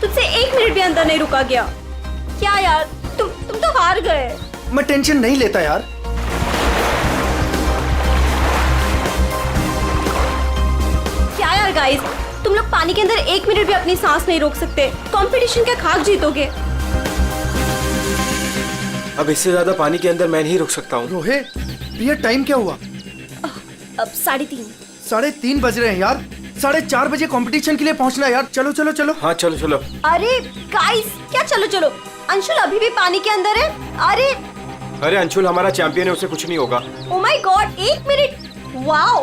तुमसे 1 मिनट भी अंदर नहीं रुका गया। क्या यार, तुम तो हार गए। मैं टेंशन नहीं लेता यार। क्या यार गाइस, तुम लोग पानी के अंदर 1 मिनट भी अपनी सांस नहीं रोक सकते। कंपटीशन क्या खाक जीतोगे? अब इससे ज्यादा पानी के अंदर मैं नहीं रुक सकता हूँ। रोहित, ये टाइम क्या हुआ? अब 3:30। 3:30 बज रहे हैं यार। 4:30 बजे कंपटीशन के लिए पहुंचना है यार। चलो चलो चलो। हाँ चलो चलो। अरे गाइस, क्या चलो चलो? अंशुल अभी भी पानी के अंदर है। अरे अंशुल हमारा चैंपियन है, उसे कुछ नहीं होगा। Oh my god, 1 minute. Wow,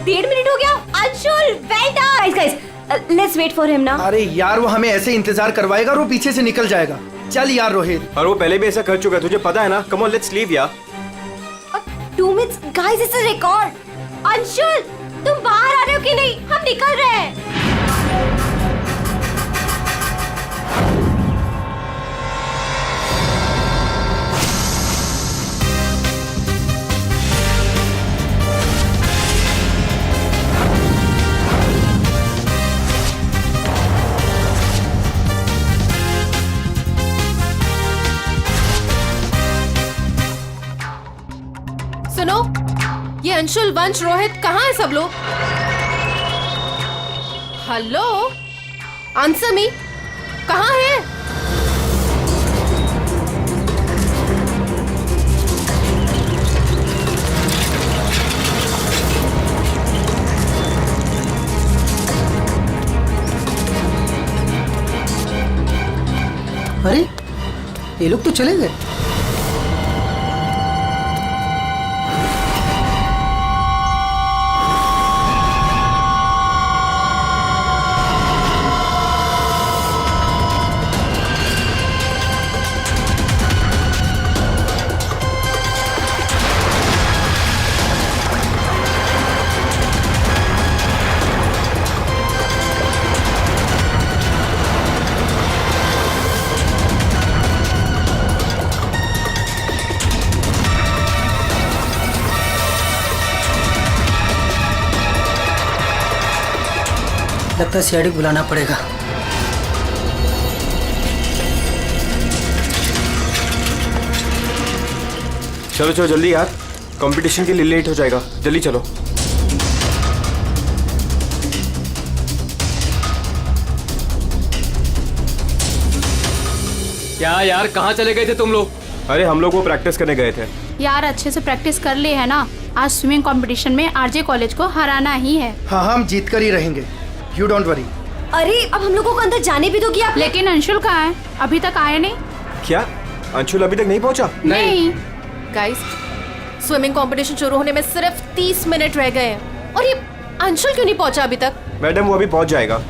1.5 minute हो गया। Anshul well done. Guys, let's wait for him ना। अरे यार, वो हमें ऐसे इंतजार करवाएगा और वो पीछे से निकल जाएगा। चल यार रोहित। और वो पहले भी ऐसा कर चुका है, तुझे पता है ना। कम ऑन, लेट्स लीव यार। 2 minutes guys, it's a record. Anshul, तुम बाहर आ रहे हो कि नहीं? हम निकल रहे हैं। सुनो, ये अंशुल, वंश, रोहित कहाँ है सब लोग? हेलो, आंसर मी, कहाँ है? अरे ये लोग तो चले गए। लगता है सीआईडी बुलाना पड़ेगा। चलो चलो जल्दी यार, कंपटीशन के लिए लेट हो जाएगा। जल्दी चलो। क्या यार, कहाँ चले गए थे तुम लोग? अरे हम लोग वो प्रैक्टिस करने गए थे। यार अच्छे से प्रैक्टिस कर लिए है ना। आज स्विमिंग कंपटीशन में आरजे कॉलेज को हराना ही है। हाँ हम जीत कर ही रहेंगे, यू डोंट वरी। अरे अब हम लोगों को अंदर जाने भी दोगी आप? लेकिन अंशुल कहाँ है? अभी तक आया नहीं। क्या अंशुल अभी तक नहीं पहुंचा? नहीं। गाइस, स्विमिंग कंपटीशन शुरू होने में सिर्फ 30 मिनट रह गए हैं और ये अंशुल क्यों नहीं पहुंचा अभी तक? मैडम वो अभी पहुंच जाएगा।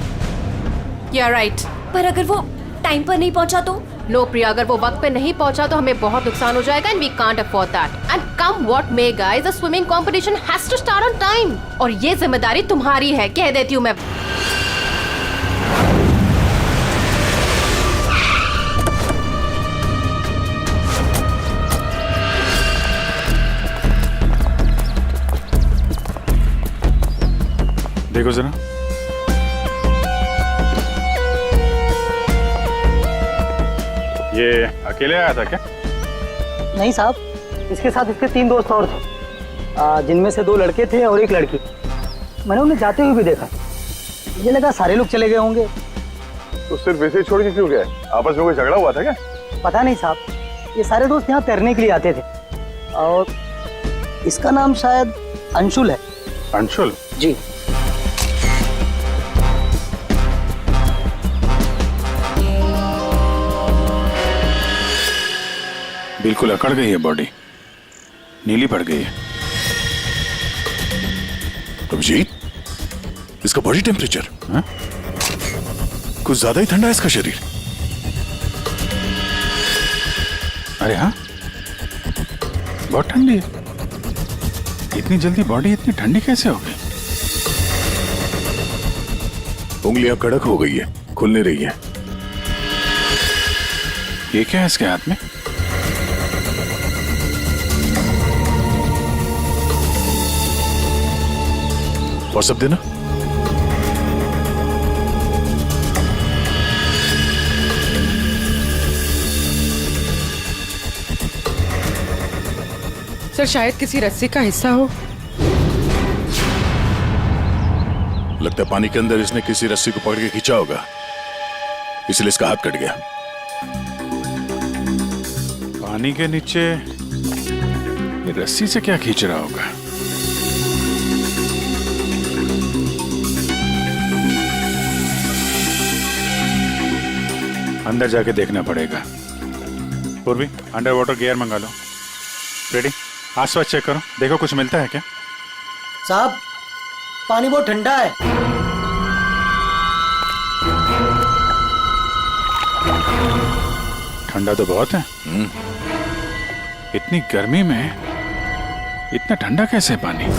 या राइट। पर अगर वो टाइम पर नहीं पहुंचा तो? नो प्रिया, अगर वो वक्त पे नहीं पहुंचा तो हमें बहुत नुकसान हो जाएगा and we can't afford that. And come what may guys, the swimming competition has to start on time और ये जिम्मेदारी तुम्हारी है, कह देती हूँ मैं। देखो जरा, ये अकेले आया था क्या? नहीं साहब, इसके साथ इसके 3 दोस्त और थे, जिनमें से 2 लड़के थे और 1 लड़की। मैंने उन्हें जाते हुए भी देखा। मुझे लगा सारे लोग चले गए होंगे। तो सिर्फ वैसे ही छोड़ के क्यों गया? आपस में कोई झगड़ा हुआ था क्या? पता नहीं साहब, ये सारे दोस्त यहाँ तैरने के लिए आते थे और इसका नाम शायद अंशुल है। अंशुल? जी। बिल्कुल अकड़ गई है बॉडी, नीली पड़ गई है। अभिजीत, इसका बॉडी टेम्परेचर कुछ ज्यादा ही ठंडा है इसका शरीर। अरे हाँ, बहुत ठंडी है। इतनी जल्दी बॉडी इतनी ठंडी कैसे हो गई? उंगलियां कड़क हो गई है, खुल नहीं रही है। ये क्या है इसके हाथ में? और सब देना। सर शायद किसी रस्सी का हिस्सा हो। लगता है पानी के अंदर इसने किसी रस्सी को पकड़ के खींचा होगा, इसलिए इसका हाथ कट गया। पानी के नीचे ये रस्सी से क्या खींच रहा होगा? अंदर जाके देखना पड़ेगा। पूर्वी, अंडर वाटर गियर मंगा लो। रेडी? आसपास चेक करो, देखो कुछ मिलता है क्या? साहब पानी बहुत ठंडा है। ठंडा तो बहुत है। इतनी गर्मी में इतना ठंडा कैसे है पानी?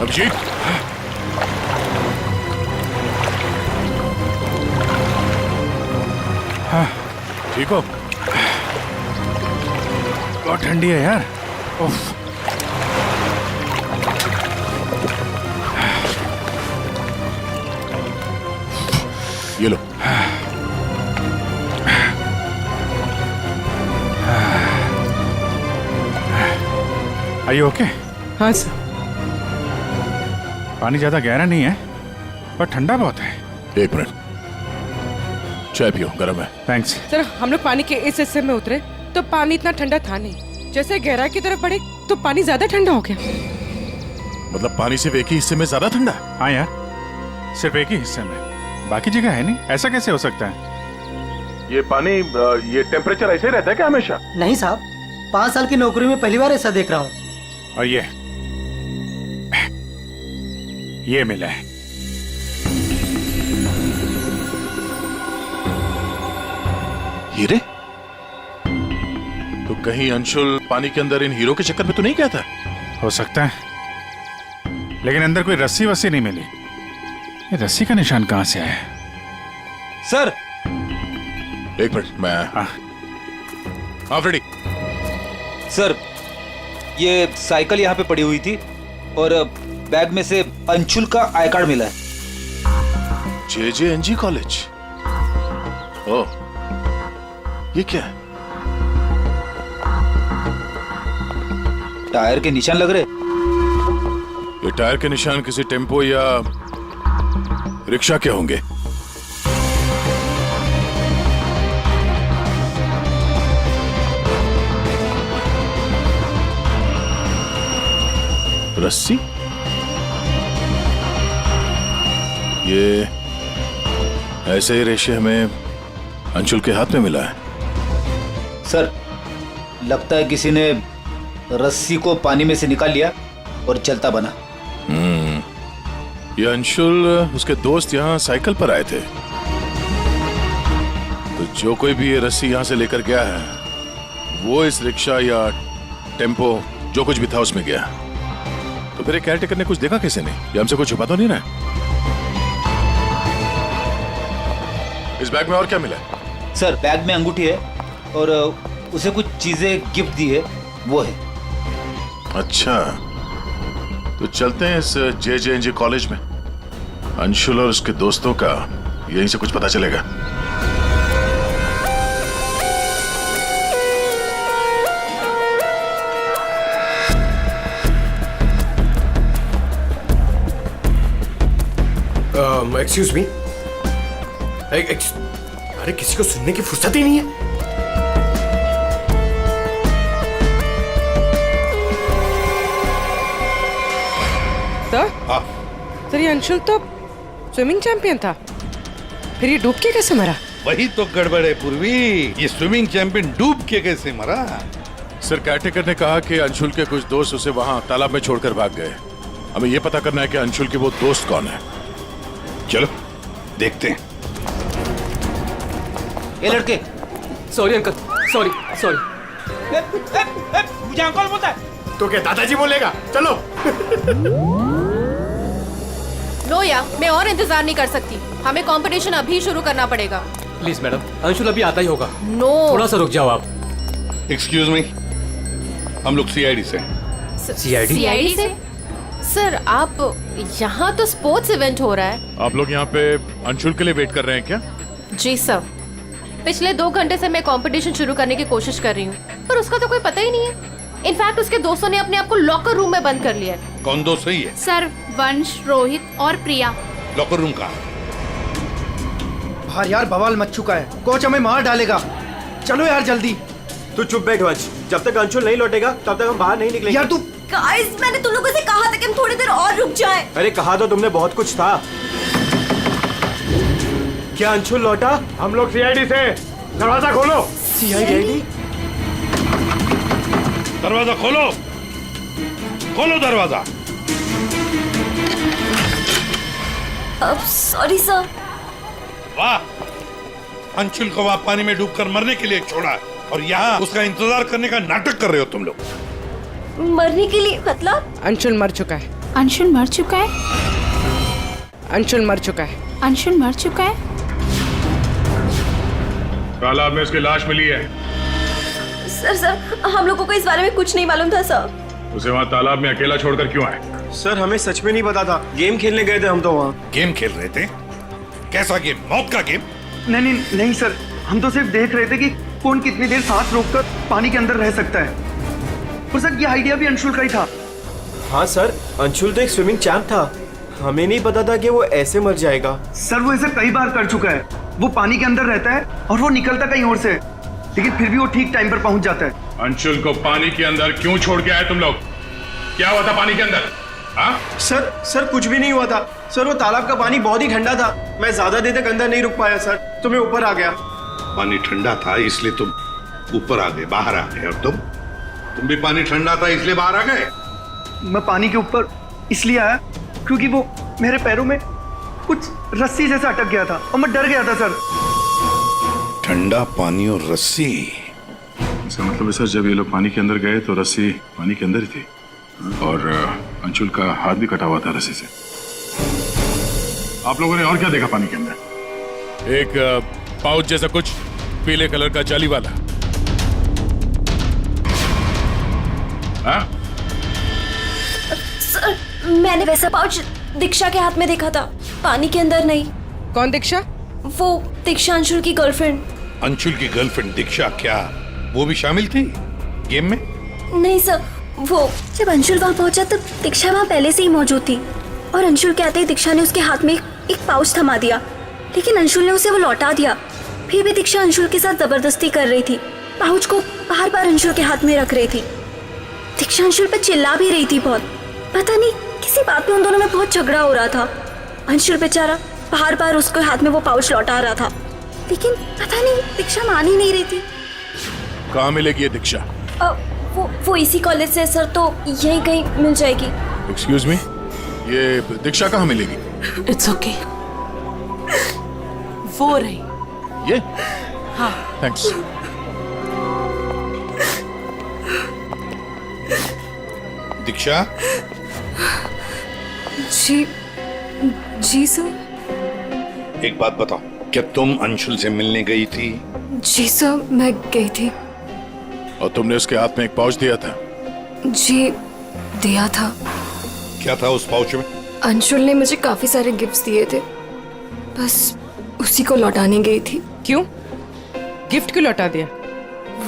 अभिजीत, हाँ, ठीक हो? बहुत ठंडी है यार। उफ। ये लो। Are you okay? हाँ सर। पानी ज्यादा गहरा नहीं है पर ठंडा बहुत है। एक मिनट, चाय पियो, गर्म है। थैंक्स। सर हम लोग पानी के इस हिस्से में उतरे तो पानी इतना ठंडा था नहीं, जैसे गहराई की तरफ बढ़े तो पानी ज्यादा ठंडा हो गया। मतलब पानी सिर्फ एक ही हिस्से में ज्यादा ठंडा? हाँ यार, सिर्फ एक ही हिस्से में, बाकी जगह है नहीं। ऐसा कैसे हो सकता है? ये पानी, ये टेम्परेचर ऐसे ही रहता है क्या हमेशा? नहीं साहब, 5 साल की नौकरी में पहली बार ऐसा देख रहा हूँ। और ये मिला है। हीरे? तो कहीं अंशुल पानी के अंदर इन हीरो के चक्कर में तो नहीं गया था? हो सकता है, लेकिन अंदर कोई रस्सी वस्सी नहीं मिली। ये रस्सी का निशान कहाँ से आया? सर एक मिनट, मैं हाँ फ्रेडी। सर ये साइकिल यहाँ पे पड़ी हुई थी और बैग में से अंशुल का आई कार्ड मिला है। JJNG college? ओह, ये क्या है? टायर के निशान लग रहे। ये टायर के निशान किसी टेम्पो या रिक्शा के होंगे। रस्सी? ये ऐसे ही रेशे हमें अंशुल के हाथ में मिला है। सर लगता है किसी ने रस्सी को पानी में से निकाल लिया और चलता बना। ये अंशुल उसके दोस्त यहाँ साइकिल पर आए थे, तो जो कोई भी ये रस्सी यहाँ से लेकर गया है वो इस रिक्शा या टेम्पो जो कुछ भी था उसमें गया। तो फिर केयर टेकर ने कुछ देखा कैसे नहीं? ये हमसे कुछ छुपा तो नहीं रहा है? इस बैग में और क्या मिला है? सर बैग में अंगूठी है और उसे कुछ चीजें गिफ्ट दी है, वो है। अच्छा, तो चलते हैं इस JJNG कॉलेज में। अंशुल और उसके दोस्तों का यहीं से कुछ पता चलेगा। Excuse me. अरे किसी को सुनने की फुर्सत ही नहीं है। सर ये अंशुल तो स्विमिंग चैंपियन था, फिर ये डूब के कैसे मरा? वही तो गड़बड़ है पूर्वी, ये स्विमिंग चैंपियन डूब के कैसे मरा? सर केयरटेकर ने कहा कि अंशुल के कुछ दोस्त उसे वहां तालाब में छोड़कर भाग गए। हमें यह पता करना है कि अंशुल के वो दोस्त कौन है। चलो देखते हैं। ये लड़के। Sorry uncle, sorry sorry. मुझे अंकल बोलता है तो क्या दादाजी बोलेगा? चलो। लोया, मैं और इंतजार नहीं कर सकती, हमें कंपटीशन अभी शुरू करना पड़ेगा। प्लीज मैडम, अंशुल अभी आता ही होगा। नो, थोड़ा सा रुक जाओ आप। एक्सक्यूज मी, हम लोग CID से। CID से? सर आप यहाँ तो स्पोर्ट्स इवेंट हो रहा है। आप लोग यहाँ पे अंशुल के लिए वेट कर रहे हैं क्या? जी सर, पिछले 2 घंटे से मैं कंपटीशन शुरू करने की कोशिश कर रही हूँ, पर उसका तो कोई पता ही नहीं है। इनफैक्ट उसके दोस्तों ने अपने आप को लॉकर रूम में बंद कर लिया है। कौन दोस्त सही है? सर वंश, रोहित और प्रिया। लॉकर रूम का? बाहर यार बवाल मच चुका है, कोच हमें मार डालेगा। चलो यार जल्दी। तू चुप बैठ वंश, जब तक अंशुल नहीं लौटेगा तब तक हम बाहर नहीं निकलेंगे। यार तू। गाइस मैंने तुम लोगों से कहा था कि हम थोड़ी देर और रुक जाएं। अरे कहा तो तुमने बहुत कुछ था। क्या अंशुल लौटा? हम लोग CID से। दरवाजा खोलो। CID? दरवाजा खोलो, खोलो दरवाजा। अब सॉरी सर। वाह, अंशुल को वहां पानी में डूबकर मरने के लिए छोड़ा और यहाँ उसका इंतजार करने का नाटक कर रहे हो तुम लोग। मरने के लिए मतलब? अंशुल मर चुका है। अंशुल मर चुका है? अंशुल मर चुका है। अंशुल मर चुका है? तालाब में उसकी लाश मिली है। सर हम लोगों को इस बारे में कुछ नहीं मालूम था सर। उसे वहाँ तालाब में अकेला छोड़कर क्यों आए? सर हमें सच में नहीं पता था, गेम खेलने गए थे हम तो वहाँ। गेम खेल रहे थे? कैसा गेम? मौत का गेम? नहीं सर, हम तो सिर्फ देख रहे थे कि कौन कितनी देर सांस रोककर पानी के अंदर रह सकता है। और सर ये आइडिया भी अंशुल का ही था। हाँ सर, अंशुल तो एक स्विमिंग चैंप था, हमें नहीं पता था कि वो ऐसे मर जाएगा। सर वो ऐसा कई बार कर चुका है। वो पानी के अंदर रहता है और वो निकलता कहीं और से, लेकिन फिर भी वो ठीक टाइम पर पहुंच जाता है। अंशुल को पानी के अंदर क्यों छोड़ के आए तुम लोग? क्या हुआ था पानी के अंदर? हाँ? सर कुछ भी नहीं हुआ था सर, वो तालाब का पानी बहुत ही ठंडा था, मैं ज्यादा देर तक अंदर नहीं रुक पाया सर, तो मैं ऊपर आ गया। पानी ठंडा था इसलिए तुम ऊपर आ गए, बाहर आ गए। और तुम भी पानी ठंडा था इसलिए बाहर आ गए? मैं पानी के ऊपर इसलिए आया क्योंकि वो मेरे पैरों में कुछ रस्सी जैसा अटक गया था और मैं डर गया था सर। ठंडा पानी और रस्सी? इसका मतलब है सर, जब ये लोग पानी के अंदर गए तो रस्सी पानी के अंदर ही थी और अंशुल का हाथ भी कटा हुआ था रस्सी से। आप लोगों ने और क्या देखा पानी के अंदर? एक पाउच जैसा कुछ, पीले कलर का जाली वाला। हाँ? सर, मैंने वैसा पाउच दीक्षा के हाथ में देखा था, पानी के अंदर नहीं। कौन दीक्षा? वो दीक्षा अंशुल की गर्लफ्रेंड। अंशुल की गर्लफ्रेंड दीक्षा, क्या वो भी शामिल थी गेम में? नहीं सर, वो जब अंशुल वहाँ पहुंचा तब दीक्षा वहाँ पहले से ही मौजूद थी और अंशुल के आते ही दीक्षा ने उसके हाथ में एक पाउच थमा दिया, लेकिन अंशुल ने उसे वो लौटा दिया। फिर भी दीक्षा अंशुल के साथ जबरदस्ती कर रही थी, पाउच को बार बार अंशुल के हाथ में रख रही थी। दीक्षा अंशुल पर चिल्ला भी रही थी बहुत, पता नहीं किसी बात पे उन दोनों में बहुत झगड़ा हो रहा था। अंशुल बेचारा बार बार उसके हाथ में वो पाउच लौटा रहा था, लेकिन पता नहीं दीक्षा मान ही नहीं रही थी। कहाँ मिलेगी ये दीक्षा? वो इसी कॉलेज से सर, तो यहीं कहीं मिल जाएगी। एक्सक्यूज मी, ये दीक्षा कहाँ मिलेगी? इट्स ओके, वो रही। ये? हाँ। थैंक्स। दीक्षा? जी सर। एक बात बताओ, क्या तुम अंशुल से मिलने गई थी? जी सर, मैं गई थी। और तुमने उसके हाथ में एक पाउच दिया था? जी दिया था। क्या था उस पाउच में? अंशुल ने मुझे काफी सारे गिफ्ट्स दिए थे, बस उसी को लौटाने गई थी। क्यों? गिफ्ट क्यों लौटा दिया?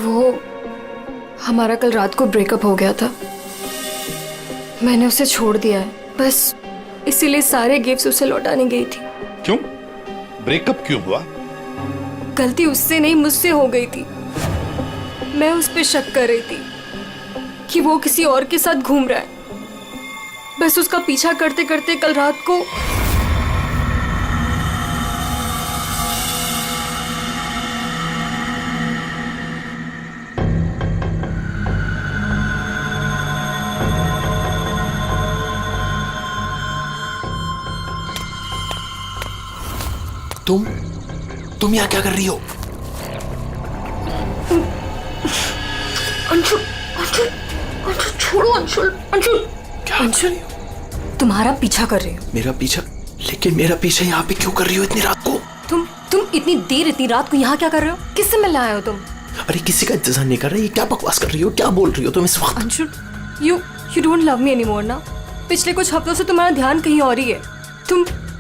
वो हमारा कल रात को ब्रेकअप हो गया था, मैंने उसे छोड़ दिया है, बस इसीलिए सारे गिफ्ट्स उसे लौटाने गई थी। क्यों? ब्रेकअप क्यों हुआ? गलती उससे नहीं, मुझसे हो गई थी। मैं उस पे शक कर रही थी कि वो किसी और के साथ घूम रहा है, बस उसका पीछा करते करते कल रात को तुम यहाँ क्या कर रही हो? अंशुल, अंशुल, अंशुल छोड़ो, अंशुल, अंशुल, अंशुल, तुम्हारा पीछा कर रही हो। मेरा पीछा? लेकिन मेरा पीछा यहाँ पे क्यों कर रही हो इतनी रात को? तुम इतनी देर इतनी रात को यहाँ क्या कर रहे हो? किससे मिलने आए हो तुम? अरे किसी का इंतजार नहीं कर रही, क्या बकवास कर रही हो, क्या बोल रही हो तुम इस वक्त? Anshul, you don't love me anymore ना? पिछले कुछ हफ्तों से तुम्हारा ध्यान कहीं और ही है।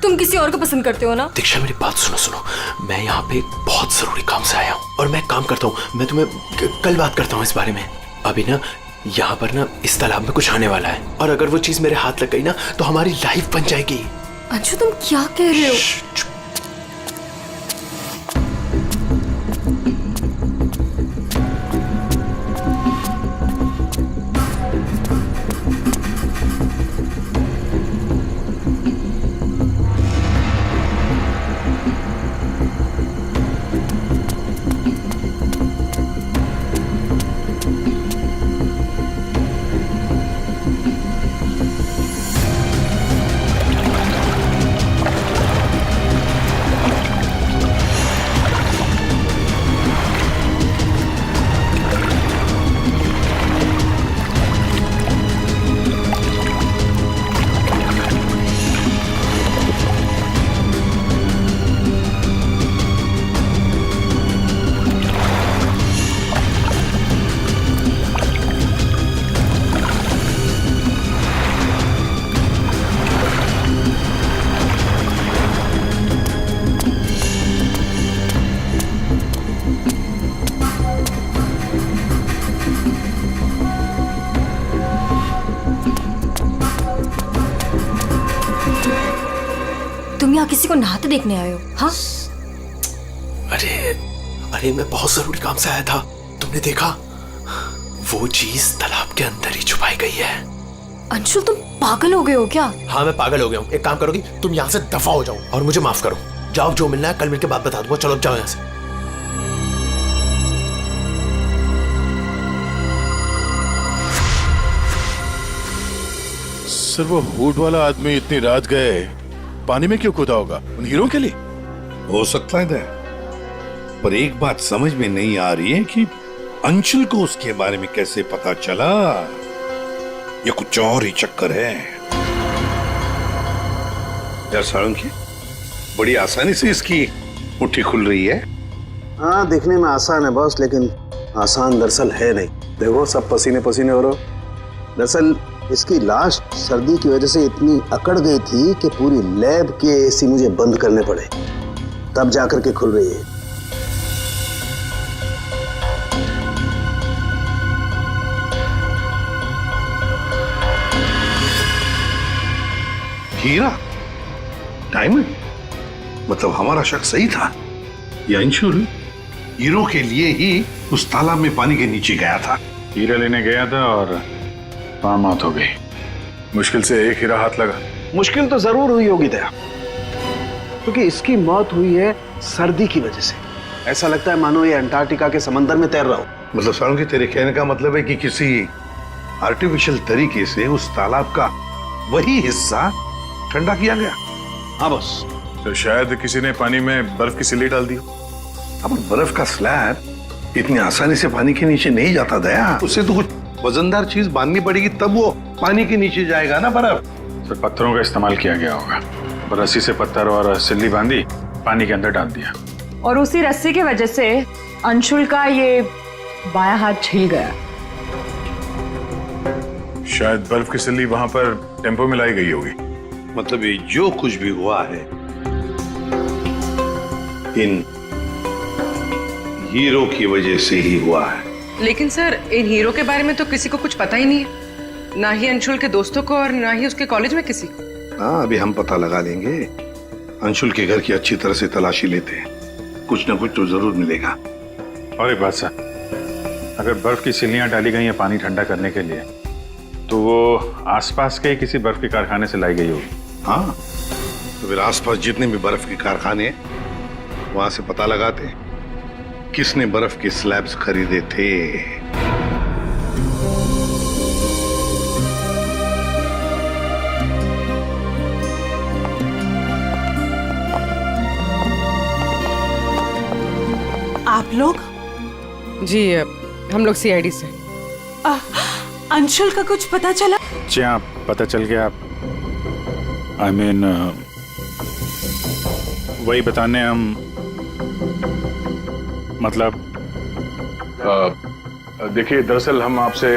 तुम किसी और को पसंद करते हो ना? दीक्षा मेरी बात सुनो, मैं यहाँ पे बहुत जरूरी काम से आया हूँ और मैं काम करता हूँ। मैं तुम्हें कल बात करता हूँ इस बारे में। अभी ना यहाँ पर ना इस तालाब में कुछ आने वाला है और अगर वो चीज मेरे हाथ लग गई ना तो हमारी लाइफ बन जाएगी। अंशु, तुम क्या कह रहे हो? तुम यहाँ किसी को नहाते देखने आए हो? हाँ? अरे मैं बहुत जरूरी काम से आया था। तुमने देखा? वो चीज तालाब के अंदर ही छुपाई गई है। अंशुल, तुम पागल हो गए हो क्या? हाँ, मैं पागल हो गया हूँ। एक काम करोगी, तुम यहाँ से दफा हो जाओ और मुझे माफ करो। जाओ, जो मिलना है कल मिलके बात बता दूंगा। चलो अब जाओ यहाँ से। सर, वो हुड वाला आदमी इतनी रात गए पानी में क्यों कूदा होगा? उन हीरो के लिए हो सकता है, पर एक बात समझ में नहीं आ रही है कि अंशुल को उसके बारे में कैसे पता चला। ये कुछ और ही चक्कर है। यार सारंगी, बड़ी आसानी से इसकी मुट्ठी खुल रही है। हाँ, दिखने में आसान है बॉस, लेकिन आसान दरअसल है नहीं। देखो सब पसीने पसीने हो रहे हो। दरअसल इसकी लाश सर्दी की वजह से इतनी अकड़ गई थी कि पूरी लैब के एसी मुझे बंद करने पड़े, तब जाकर के खुल रही है। हीरा, डायमंड, मतलब हमारा शक सही था। ये अंशुल हीरो के लिए ही उस तालाब में पानी के नीचे गया था। हीरा लेने गया था और वहां मौत हो गई। मुश्किल से एक हीरा हाथ लगा। मुश्किल तो जरूर हुई होगी दया, क्योंकि इसकी मौत हुई है सर्दी की वजह से। ऐसा लगता है मानो ये अंटार्कटिका के समंदर में तैर रहा हो। मतलब सालू तेरे कहने का मतलब है कि किसी आर्टिफिशियल तरीके से उस तालाब का वही हिस्सा ठंडा किया गया। हाँ बस। तो शायद किसी ने पानी में बर्फ की सिल्ली डाल दी। अब बर्फ का स्लैब इतनी आसानी से पानी के नीचे नहीं जाता दया, उससे तो कुछ वजनदार चीज बांधनी पड़ेगी, तब वो पानी के नीचे जाएगा ना बर्फ। तो पत्थरों का इस्तेमाल किया गया होगा। रस्सी से पत्थर और सिल्ली बांधी, पानी के अंदर डाल दिया। और उसी रस्सी की वजह से अंशुल का ये बायां हाथ छिल गया। शायद बर्फ की सिल्ली वहां पर टेम्पो में लाई गई होगी। मतलब ये जो कुछ भी हुआ है इन हीरो की वजह से ही हुआ है। लेकिन सर, इन हीरो के बारे में तो किसी को कुछ पता ही नहीं है, ना ही अंशुल के दोस्तों को और ना ही उसके कॉलेज में किसी को। हाँ, अभी हम पता लगा लेंगे। अंशुल के घर की अच्छी तरह से तलाशी लेते हैं, कुछ ना कुछ तो जरूर मिलेगा। और एक बात सर, अगर बर्फ की सिल्लियां डाली गई हैं पानी ठंडा करने के लिए, तो वो आसपास के किसी बर्फ के कारखाने से लाई गई होगी। हाँ, तो फिर आसपास जितने भी बर्फ के कारखाने हैं, वहां से पता लगाते हैं किसने बर्फ के स्लैब्स खरीदे थे। आप लोग? जी, हम लोग सीआईडी से। अंशुल का कुछ पता चला? जी हाँ, पता चल गया। आई मीन वही बताने हम, मतलब देखिए, दरअसल हम आपसे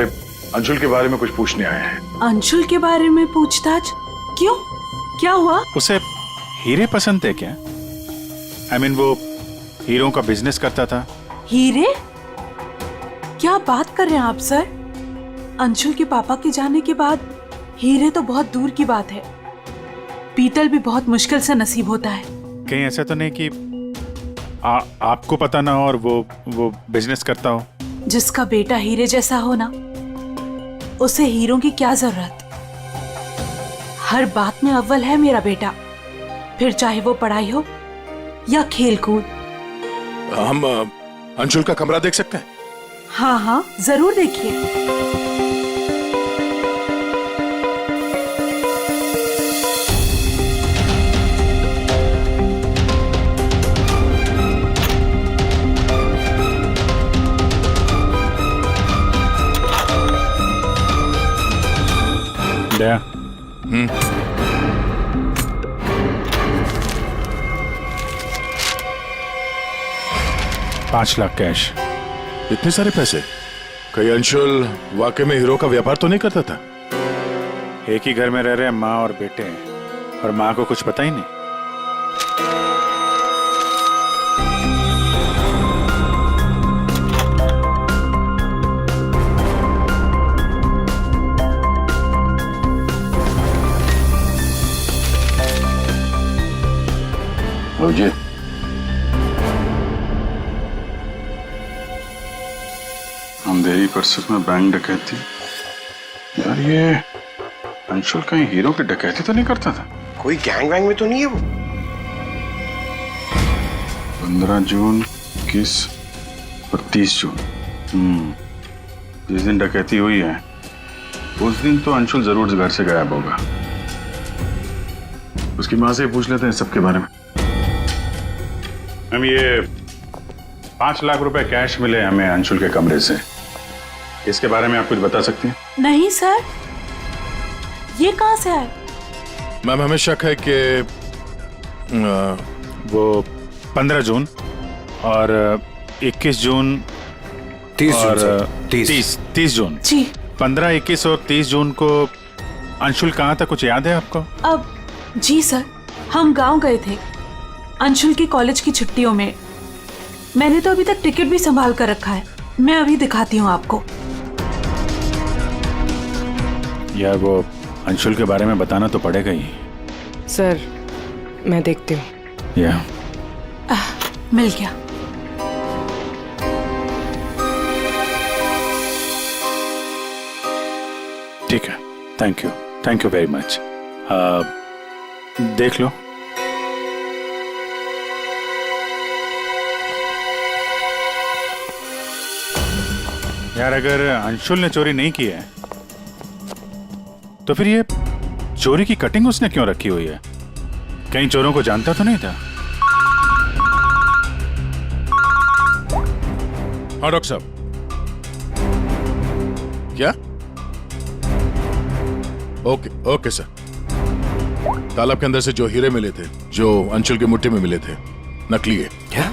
अंशुल के बारे में कुछ पूछने आए हैं। अंशुल के बारे में पूछताछ? क्यों, क्या हुआ? उसे हीरे पसंद थे क्या? आई मीन वो हीरों का बिजनेस करता था। हीरे? क्या बात कर रहे हैं आप सर? अंशुल के पापा के जाने के बाद हीरे तो बहुत दूर की बात है। पीतल भी बहुत मुश्किल से नसीब होता है। कहीं ऐसा तो नहीं कि आपको पता ना हो और वो बिजनेस करता हो? जिसका बेटा हीरे जैसा हो ना, उसे हीरों की क्या जरूरत। हर बात में अव्वल है मेरा बेटा, फिर चाहे वो पढ़ाई हो या खेल कूद। हम अंशुल का कमरा देख सकते हैं? हाँ हाँ, जरूर देखिए। दया, 5 लाख कैश। इतने सारे पैसे? कहीं अंशुल वाकई में हीरो का व्यापार तो नहीं करता था? एक ही घर में रह रहे हैं माँ और बेटे, और माँ को कुछ पता ही नहीं। जी, अंधेरी परिसर में बैंक डकैती। यार ये अंशुल कहीं हीरो की डकैती तो नहीं करता था? कोई गैंग वैंग में तो नहीं है वो? 15 जून, 21 और 30 जून। जिस दिन डकैती हुई है उस दिन तो अंशुल जरूर घर से गायब होगा। उसकी माँ से पूछ लेते हैं सबके बारे में। हम ये 5 लाख रुपए कैश मिले हमें अंशुल के कमरे से, इसके बारे में आप कुछ बता सकती हैं? नहीं सर, ये कहां से आए? मैम हमें शक है कि वो 15 जून और 21 जून 30 और जून 30 जून जी 15, 21 और 30 जून को अंशुल कहाँ था, कुछ याद है आपको? अब जी सर, हम गांव गए थे अंशुल की कॉलेज की छुट्टियों में। मैंने तो अभी तक टिकट भी संभाल कर रखा है, मैं अभी दिखाती हूँ आपको। यार वो अंशुल के बारे में बताना तो पड़ेगा ही। सर मैं देखती हूँ। या मिल गया। ठीक है, थैंक यू वेरी मच। देख लो। यार अगर अंशुल ने चोरी नहीं की है तो फिर ये चोरी की कटिंग उसने क्यों रखी हुई है? कहीं चोरों को जानता तो नहीं था? हाँ डॉक्टर साहब, क्या? Okay sir. तालाब के अंदर से जो हीरे मिले थे, जो अंशुल की मुट्ठी में मिले थे, नकली है। क्या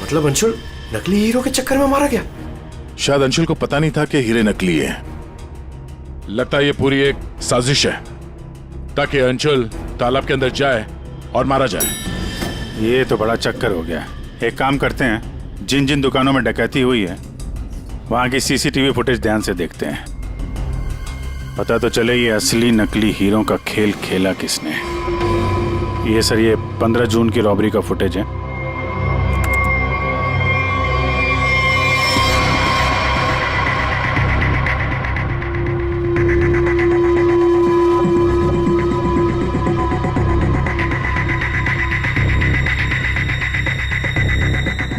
मतलब? अंशुल नकली हीरो के चक्कर में मारा गया? शायद अंशुल को पता नहीं था कि हीरे नकली है। लगता है ये पूरी एक साजिश है ताकि अंशुल तालाब के अंदर जाए और मारा जाए। ये तो बड़ा चक्कर हो गया। एक काम करते हैं, जिन जिन दुकानों में डकैती हुई है वहां की सीसीटीवी फुटेज ध्यान से देखते हैं, पता तो चले ये असली नकली हीरो का खेल खेला किसने। ये सर, ये 15 जून की रॉबरी का फुटेज है।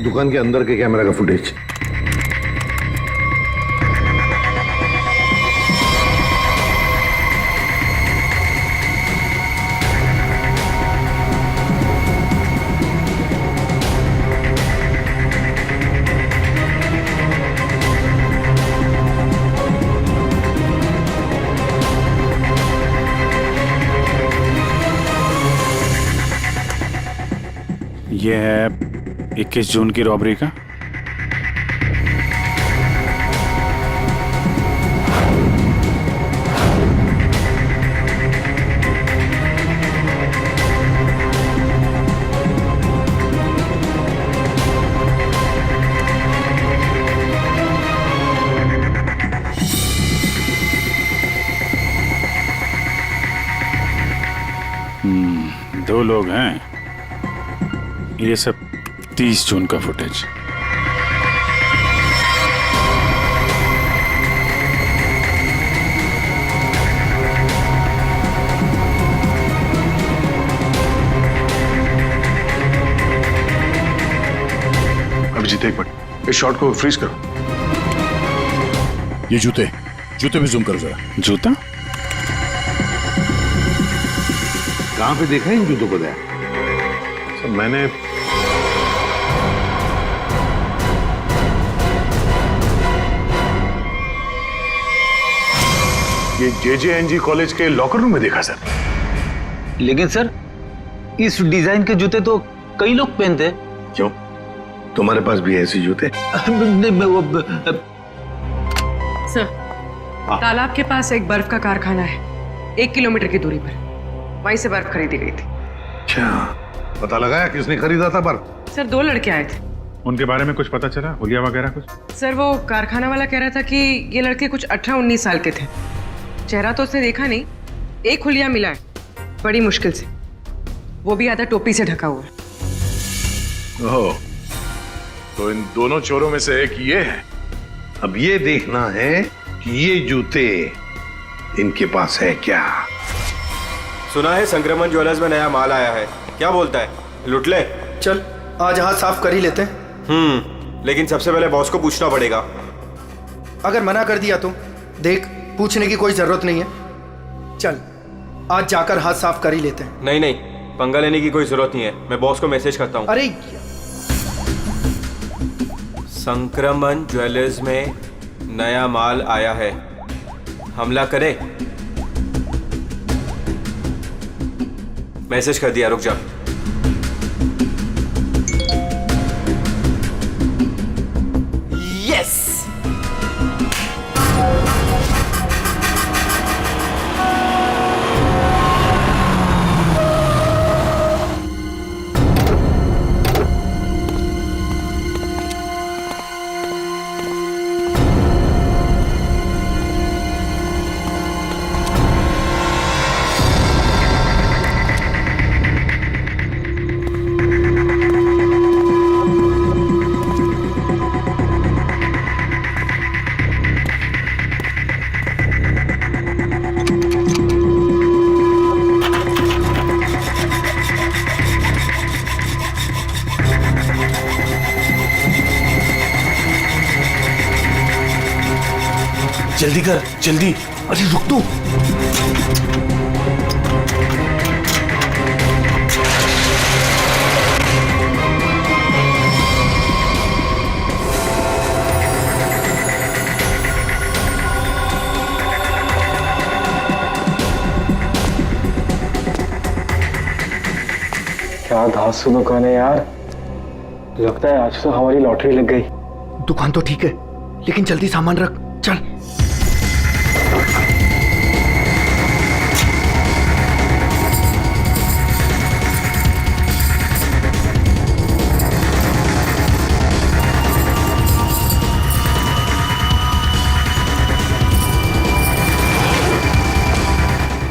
दुकान के अंदर के कैमरा का फुटेज। ये है 21 जून की रॉबरी का। दो लोग हैं। ये सब 30 जून का फुटेज। अभिजीत एक मिनट, इस शॉट को फ्रीज करो। ये जूते भी जूम करो जरा। जूता कहां पे देखा है इन जूतों को? दया सर, मैंने ये JJNG कॉलेज के लॉकर रूम में देखा सर। लेकिन सर, इस डिजाइन के जूते तो कई लोग पहनते हैं। क्यों, तुम्हारे पास भी ऐसे जूते? सर, तालाब के पास एक बर्फ का कारखाना है, 1 किलोमीटर की दूरी पर। वहीं से बर्फ खरीदी गई थी। अच्छा, पता लगाया किसने खरीदा था बर्फ? सर 2 लड़के आए थे। उनके बारे में कुछ पता चला? हुलिया वगैरह कुछ? सर वो कारखाना वाला कह रहा था कि ये लड़के कुछ 18-19 साल के थे। चेहरा तो उसने देखा नहीं, एक हुलिया मिला है बड़ी मुश्किल से, वो भी आधा टोपी से ढका हुआ है। ओह, तो इन दोनों चोरों में से एक ये है। अब ये देखना है कि ये जूते इनके पास है क्या। सुना है संक्रमण ज्वेलर्स में नया माल आया है, क्या बोलता है? लुट ले? चल आज हाथ साफ कर ही लेते हैं। लेकिन सबसे पहले बॉस को पूछना पड़ेगा। अगर मना कर दिया तो देख, पूछने की कोई जरूरत नहीं है। चल आज जाकर हाथ साफ कर ही लेते हैं। नहीं, पंगा लेने की कोई जरूरत नहीं है, मैं बॉस को मैसेज करता हूँ। अरे संक्रमण ज्वेलर्स में नया माल आया है, हमला करे? मैसेज कर दिया, रुक जा। जल्दी कर, जल्दी। अरे रुक तू। क्या धांसू दुकान है यार, लगता है आज तो हमारी लॉटरी लग गई। दुकान तो ठीक है, लेकिन जल्दी सामान रख, चल।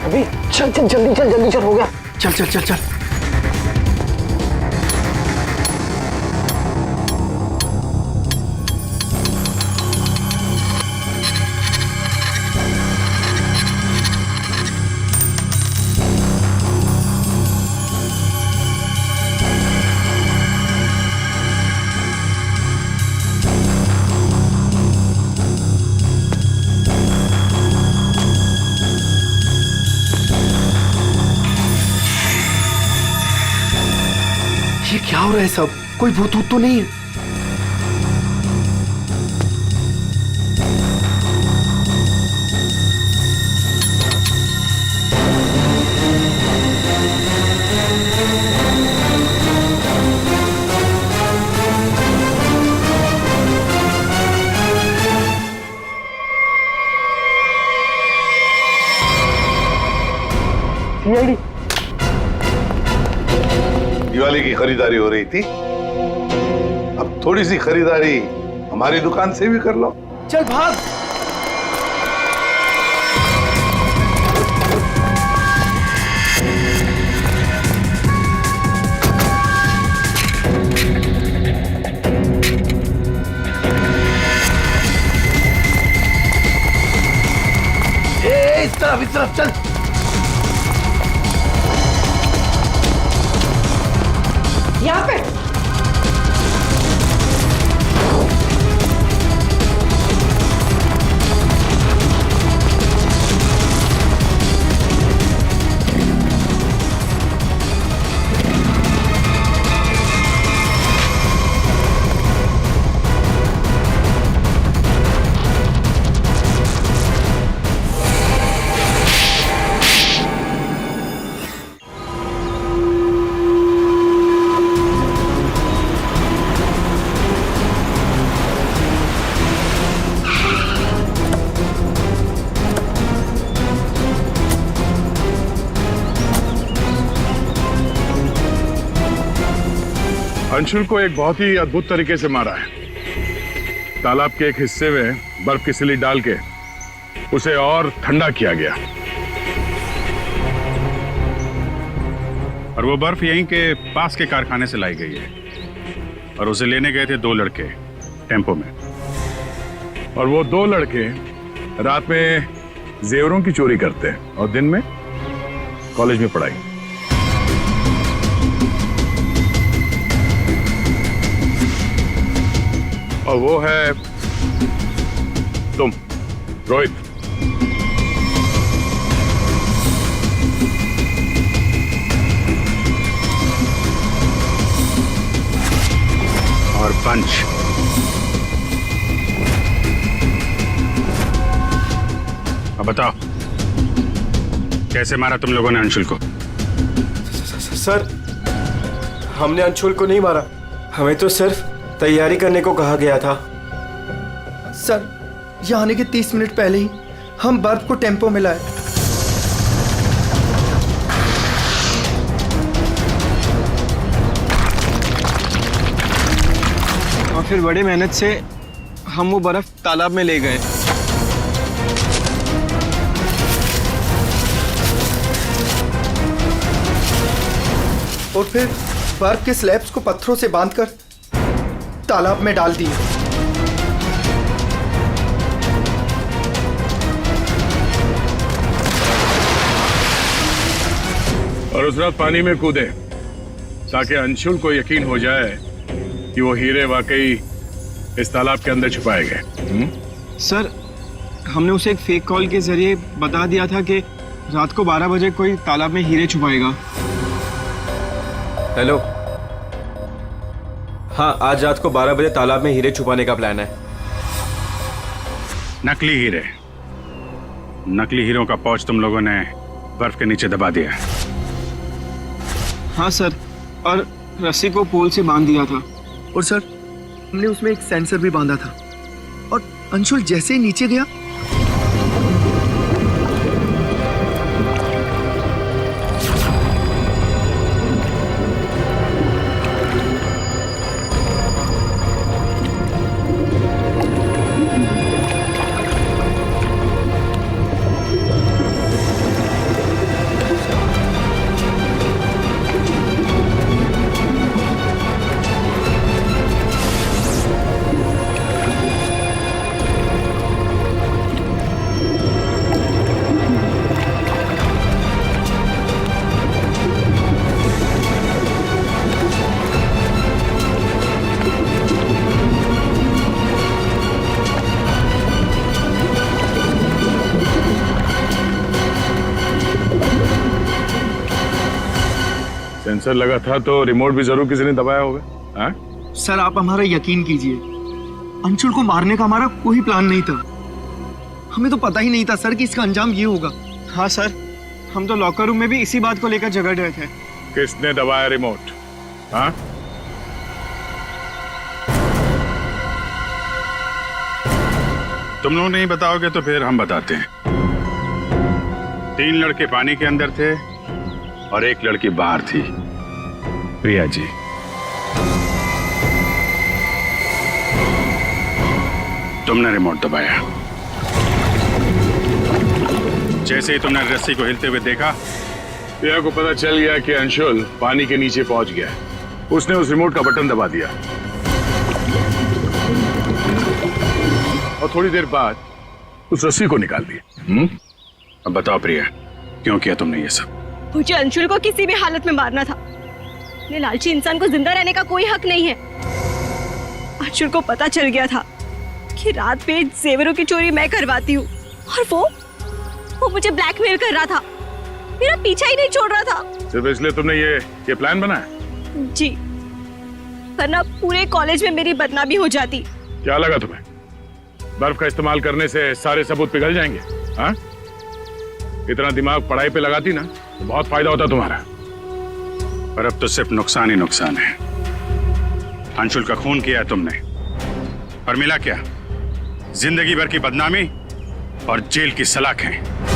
अभी चल चल जल्दी चल, जल्दी चल, हो गया। चल चल चल चल। ये क्या हो रहा है सब? कोई भूत वूत तो नहीं है? सीआईडी दिवाली की खरीदारी हो रही थी, अब थोड़ी सी खरीदारी हमारी दुकान से भी कर लो। चल भाग। इस तरफ चल। यहाँ पे अंशुल को एक बहुत ही अद्भुत तरीके से मारा है। तालाब के एक हिस्से में बर्फ की सिली डाल के उसे और ठंडा किया गया, और वो बर्फ यहीं के पास के कारखाने से लाई गई है, और उसे लेने गए थे 2 लड़के टेम्पो में, और वो 2 लड़के रात में जेवरों की चोरी करते हैं और दिन में कॉलेज में पढ़ाई। और वो है तुम, रोहित। और पंच। अब बताओ, कैसे मारा तुम लोगों ने अंशुल को? सर, हमने अंशुल को नहीं मारा, हमें तो सिर्फ तैयारी करने को कहा गया था। सर, यहाँ आने के 30 मिनट पहले ही हम बर्फ को टेम्पो में लाए। और फिर बड़ी मेहनत से हम वो बर्फ तालाब में ले गए। और फिर बर्फ के स्लैब्स को पत्थरों से बांधकर तालाब में डाल दिए। और उस रात पानी में कूदे ताकि अंशुल को यकीन हो जाए कि वो हीरे वाकई इस तालाब के अंदर छुपाए गए। सर, हमने उसे एक फेक कॉल के जरिए बता दिया था कि रात को 12 बजे कोई तालाब में हीरे छुपाएगा। हेलो, हाँ, आज रात को 12 बजे तालाब में हीरे छुपाने का प्लान है। नकली हीरे, नकली हीरों का पाउच तुम लोगों ने बर्फ के नीचे दबा दिया। हाँ सर, और रस्सी को पोल से बांध दिया था। और सर, हमने उसमें एक सेंसर भी बांधा था, और अंशुल जैसे ही नीचे गया सेंसर लगा था तो रिमोट भी जरूर किसी ने दबाया होगा। हाँ? सर, आप हमारा यकीन कीजिए, अंशुल को मारने का हमारा कोई प्लान नहीं था। हमें तो पता ही नहीं था सर कि इसका अंजाम ये होगा। हाँ सर, हम तो लॉकर रूम में भी इसी बात को लेकर झगड़ रहे थे। किसने दबाया रिमोट? हाँ? तुम लोग नहीं बताओगे तो फिर हम बताते हैं। 3 लड़के पानी के अंदर थे और 1 लड़की बाहर थी, प्रिया जी। तुमने रिमोट दबाया। जैसे ही तुमने रस्सी को हिलते हुए देखा, प्रिया को पता चल गया कि अंशुल पानी के नीचे पहुंच गया। उसने उस रिमोट का बटन दबा दिया और थोड़ी देर बाद उस रस्सी को निकाल दिया। अब बताओ प्रिया, क्यों किया तुमने ये सब? मुझे अंशुल को किसी भी हालत में मारना था। ये लालची इंसान को जिंदा रहने का कोई हक नहीं है। अंशुल को पता चल गया था कि रात में जेवरों की चोरी मैं करवाती हूँ, और वो मुझे ब्लैकमेल कर रहा था, मेरा पीछा ही नहीं छोड़ रहा था। सिर्फ इसलिए तुमने ये प्लान बनाया? जी, वरना पूरे कॉलेज में मेरी बदनामी हो जाती। क्या लगा तुम्हें बर्फ का इस्तेमाल करने से सारे सबूत पिघल जाएंगे? हाँ? इतना दिमाग पढ़ाई पे लगाती ना तो बहुत फायदा होता तुम्हारा। पर अब तो सिर्फ नुकसान ही नुकसान है। अंशुल का खून किया है तुमने, और मिला क्या? जिंदगी भर की बदनामी और जेल की सलाखें।